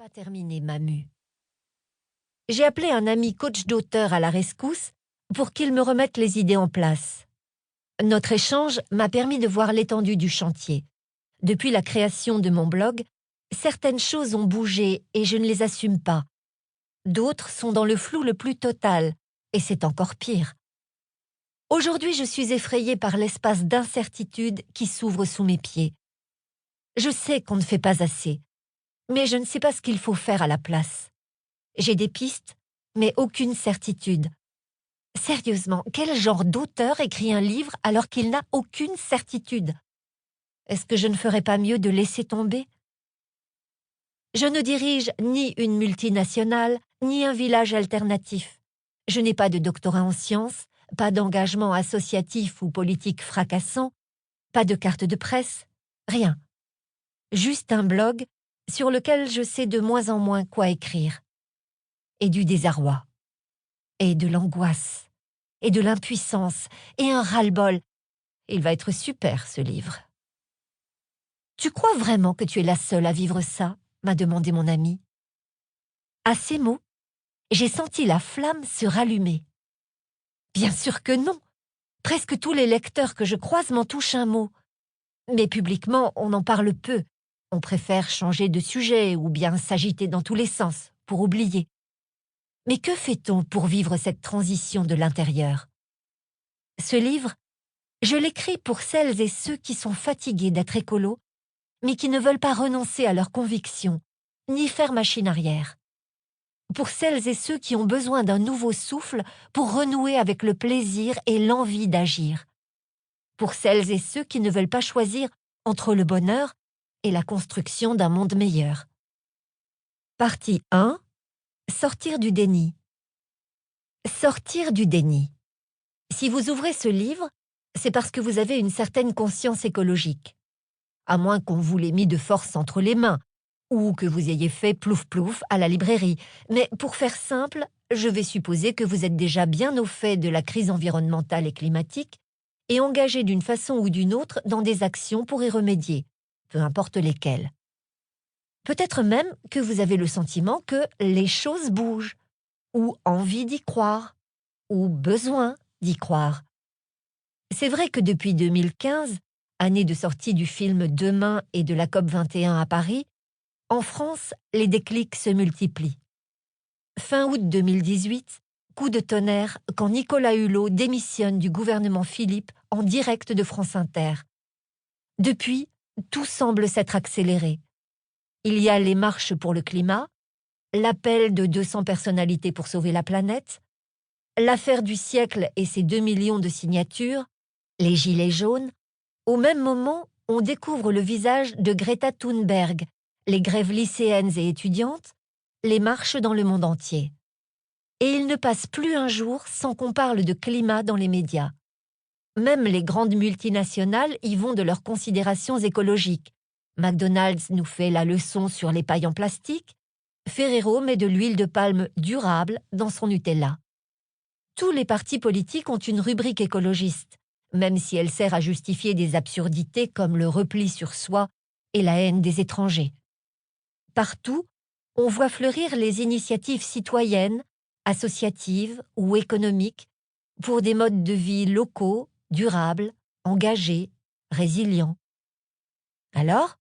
pas terminé ma mue. J'ai appelé un ami coach d'auteur à la rescousse pour qu'il me remette les idées en place. Notre échange m'a permis de voir l'étendue du chantier. Depuis la création de mon blog, certaines choses ont bougé et je ne les assume pas. D'autres sont dans le flou le plus total, et c'est encore pire. Aujourd'hui, je suis effrayée par l'espace d'incertitude qui s'ouvre sous mes pieds. Je sais qu'on ne fait pas assez, mais je ne sais pas ce qu'il faut faire à la place. J'ai des pistes, mais aucune certitude. Sérieusement, quel genre d'auteur écrit un livre alors qu'il n'a aucune certitude? Est-ce que je ne ferais pas mieux de laisser tomber? Je ne dirige ni une multinationale, ni un village alternatif. Je n'ai pas de doctorat en sciences, pas d'engagement associatif ou politique fracassant, pas de carte de presse, rien. Juste un blog sur lequel je sais de moins en moins quoi écrire. Et du désarroi, et de l'angoisse, et de l'impuissance, et un ras-le-bol. Il va être super, ce livre. « Tu crois vraiment que tu es la seule à vivre ça ?» m'a demandé mon ami. À ces mots, j'ai senti la flamme se rallumer. Bien sûr que non. Presque tous les lecteurs que je croise m'en touchent un mot. Mais publiquement, on en parle peu. On préfère changer de sujet ou bien s'agiter dans tous les sens pour oublier. Mais que fait-on pour vivre cette transition de l'intérieur? Ce livre, je l'écris pour celles et ceux qui sont fatigués d'être écolos, mais qui ne veulent pas renoncer à leurs convictions, ni faire machine arrière. Pour celles et ceux qui ont besoin d'un nouveau souffle pour renouer avec le plaisir et l'envie d'agir. Pour celles et ceux qui ne veulent pas choisir entre le bonheur et la construction d'un monde meilleur. Partie 1. Sortir du déni. Sortir du déni. Si vous ouvrez ce livre, c'est parce que vous avez une certaine conscience écologique. À moins qu'on vous l'ait mis de force entre les mains, ou que vous ayez fait plouf-plouf à la librairie. Mais pour faire simple, je vais supposer que vous êtes déjà bien au fait de la crise environnementale et climatique et engagé d'une façon ou d'une autre dans des actions pour y remédier, peu importe lesquelles. Peut-être même que vous avez le sentiment que les choses bougent, ou envie d'y croire, ou besoin d'y croire. C'est vrai que depuis 2015, année de sortie du film Demain et de la COP21 à Paris, en France, les déclics se multiplient. Fin août 2018, coup de tonnerre quand Nicolas Hulot démissionne du gouvernement Philippe en direct de France Inter. Depuis, tout semble s'être accéléré. Il y a les marches pour le climat, l'appel de 200 personnalités pour sauver la planète, l'affaire du siècle et ses 2 millions de signatures, les gilets jaunes. Au même moment, on découvre le visage de Greta Thunberg, les grèves lycéennes et étudiantes, les marches dans le monde entier. Et il ne passe plus un jour sans qu'on parle de climat dans les médias. Même les grandes multinationales y vont de leurs considérations écologiques. McDonald's nous fait la leçon sur les pailles en plastique, Ferrero met de l'huile de palme durable dans son Nutella. Tous les partis politiques ont une rubrique écologiste, même si elle sert à justifier des absurdités comme le repli sur soi et la haine des étrangers. Partout, on voit fleurir les initiatives citoyennes, associatives ou économiques pour des modes de vie locaux, durables, engagés, résilients. Alors,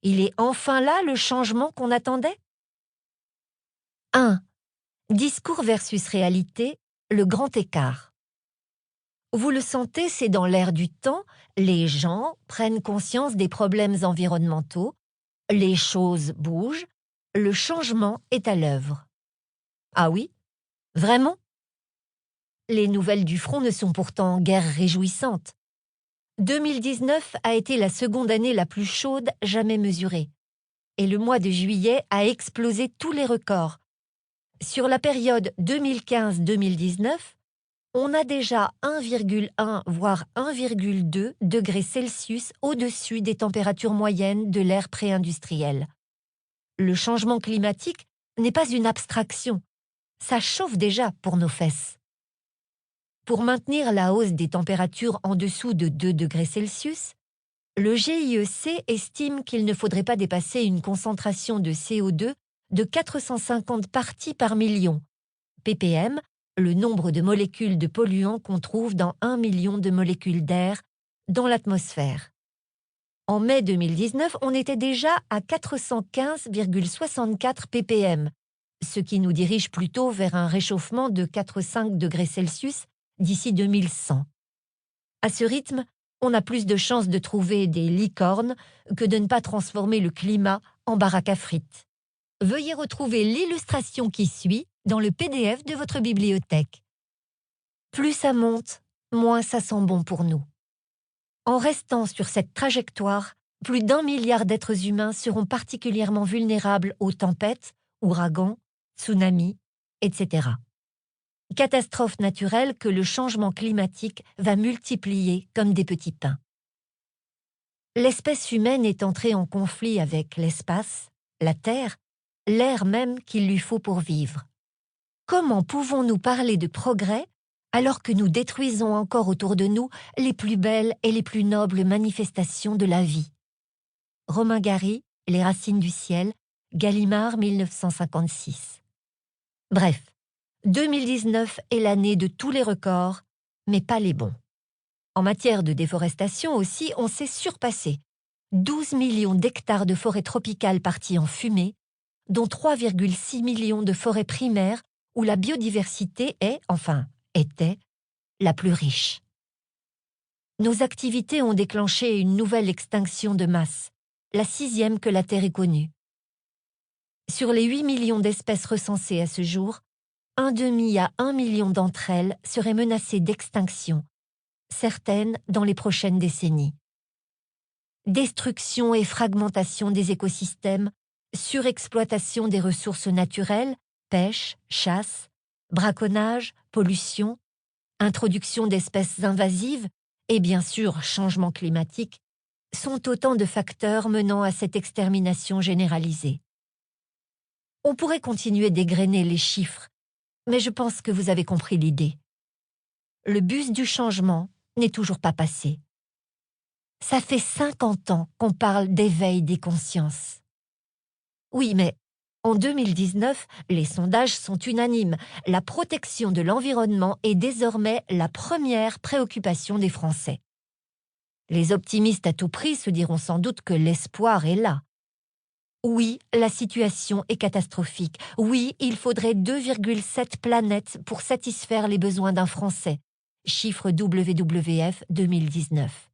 il est enfin là le changement qu'on attendait? 1. Discours versus réalité, le grand écart. Vous le sentez, c'est dans l'air du temps, les gens prennent conscience des problèmes environnementaux, les choses bougent, le changement est à l'œuvre. Ah oui? Vraiment? Les nouvelles du front ne sont pourtant guère réjouissantes. 2019 a été la seconde année la plus chaude jamais mesurée. Et le mois de juillet a explosé tous les records. Sur la période 2015-2019, on a déjà 1,1 voire 1,2 degrés Celsius au-dessus des températures moyennes de l'ère pré-industrielle. Le changement climatique n'est pas une abstraction. Ça chauffe déjà pour nos fesses. Pour maintenir la hausse des températures en dessous de 2 degrés Celsius, le GIEC estime qu'il ne faudrait pas dépasser une concentration de CO2 de 450 parties par million, ppm, le nombre de molécules de polluants qu'on trouve dans 1 million de molécules d'air dans l'atmosphère. En mai 2019, on était déjà à 415,64 ppm, ce qui nous dirige plutôt vers un réchauffement de 4,5 degrés Celsius d'ici 2100. À ce rythme, on a plus de chances de trouver des licornes que de ne pas transformer le climat en baraque à frites. Veuillez retrouver l'illustration qui suit dans le PDF de votre bibliothèque. Plus ça monte, moins ça sent bon pour nous. En restant sur cette trajectoire, plus d'1 milliard d'êtres humains seront particulièrement vulnérables aux tempêtes, ouragans, tsunamis, etc. Catastrophes naturelles que le changement climatique va multiplier comme des petits pains. L'espèce humaine est entrée en conflit avec l'espace, la Terre, l'air même qu'il lui faut pour vivre. Comment pouvons-nous parler de progrès alors que nous détruisons encore autour de nous les plus belles et les plus nobles manifestations de la vie? Romain Gary, Les racines du ciel, Gallimard 1956. Bref, 2019 est l'année de tous les records, mais pas les bons. En matière de déforestation aussi, on s'est surpassé. 12 millions d'hectares de forêts tropicales partis en fumée, dont 3,6 millions de forêts primaires où la biodiversité était, la plus riche. Nos activités ont déclenché une nouvelle extinction de masse, la 6e que la Terre ait connue. Sur les 8 millions d'espèces recensées à ce jour, 1,5 à 1 million d'entre elles seraient menacées d'extinction, certaines dans les prochaines décennies. Destruction et fragmentation des écosystèmes, surexploitation des ressources naturelles, pêche, chasse, braconnage, pollution, introduction d'espèces invasives et bien sûr changement climatique sont autant de facteurs menant à cette extermination généralisée. On pourrait continuer d'égrener les chiffres, mais je pense que vous avez compris l'idée. Le bus du changement n'est toujours pas passé. Ça fait 50 ans qu'on parle d'éveil des consciences. Oui, mais en 2019, les sondages sont unanimes. La protection de l'environnement est désormais la première préoccupation des Français. Les optimistes à tout prix se diront sans doute que l'espoir est là. Oui, la situation est catastrophique. Oui, il faudrait 2,7 planètes pour satisfaire les besoins d'un Français. Chiffre WWF 2019.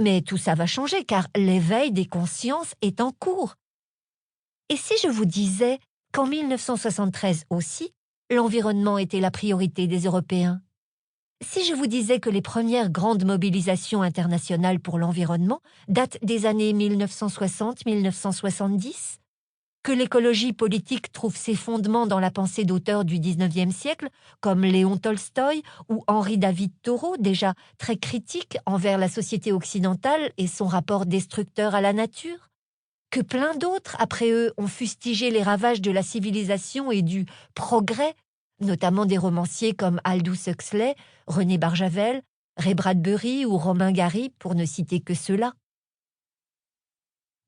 Mais tout ça va changer car l'éveil des consciences est en cours. Et si je vous disais qu'en 1973 aussi, l'environnement était la priorité des Européens? Si je vous disais que les premières grandes mobilisations internationales pour l'environnement datent des années 1960-1970? Que l'écologie politique trouve ses fondements dans la pensée d'auteurs du XIXe siècle, comme Léon Tolstoï ou Henri David Thoreau, déjà très critiques envers la société occidentale et son rapport destructeur à la nature? Que plein d'autres, après eux, ont fustigé les ravages de la civilisation et du progrès, notamment des romanciers comme Aldous Huxley, René Barjavel, Ray Bradbury ou Romain Gary, pour ne citer que ceux-là.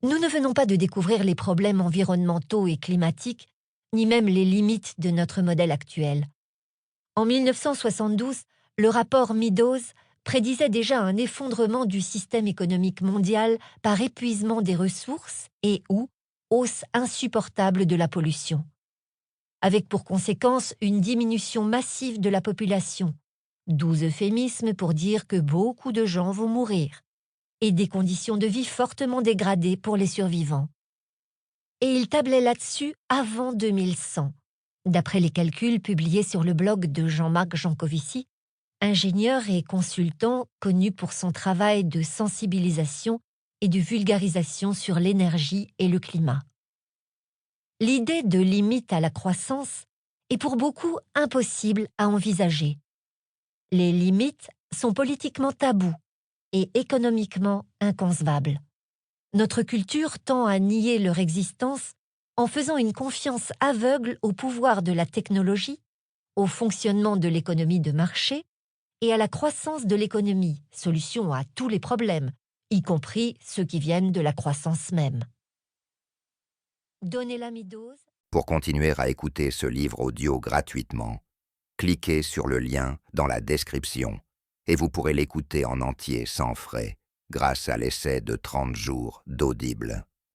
Nous ne venons pas de découvrir les problèmes environnementaux et climatiques, ni même les limites de notre modèle actuel. En 1972, le rapport Meadows prédisait déjà un effondrement du système économique mondial par épuisement des ressources et ou hausse insupportable de la pollution, avec pour conséquence une diminution massive de la population, 12 euphémismes pour dire que beaucoup de gens vont mourir, et des conditions de vie fortement dégradées pour les survivants. Et il tablait là-dessus avant 2100, d'après les calculs publiés sur le blog de Jean-Marc Jancovici, ingénieur et consultant connu pour son travail de sensibilisation et de vulgarisation sur l'énergie et le climat. L'idée de limite à la croissance est pour beaucoup impossible à envisager. Les limites sont politiquement tabous et économiquement inconcevables. Notre culture tend à nier leur existence en faisant une confiance aveugle au pouvoir de la technologie, au fonctionnement de l'économie de marché et à la croissance de l'économie, solution à tous les problèmes, y compris ceux qui viennent de la croissance même. Donnez la mi-dose. Pour continuer à écouter ce livre audio gratuitement, cliquez sur le lien dans la description et vous pourrez l'écouter en entier sans frais grâce à l'essai de 30 jours d'Audible.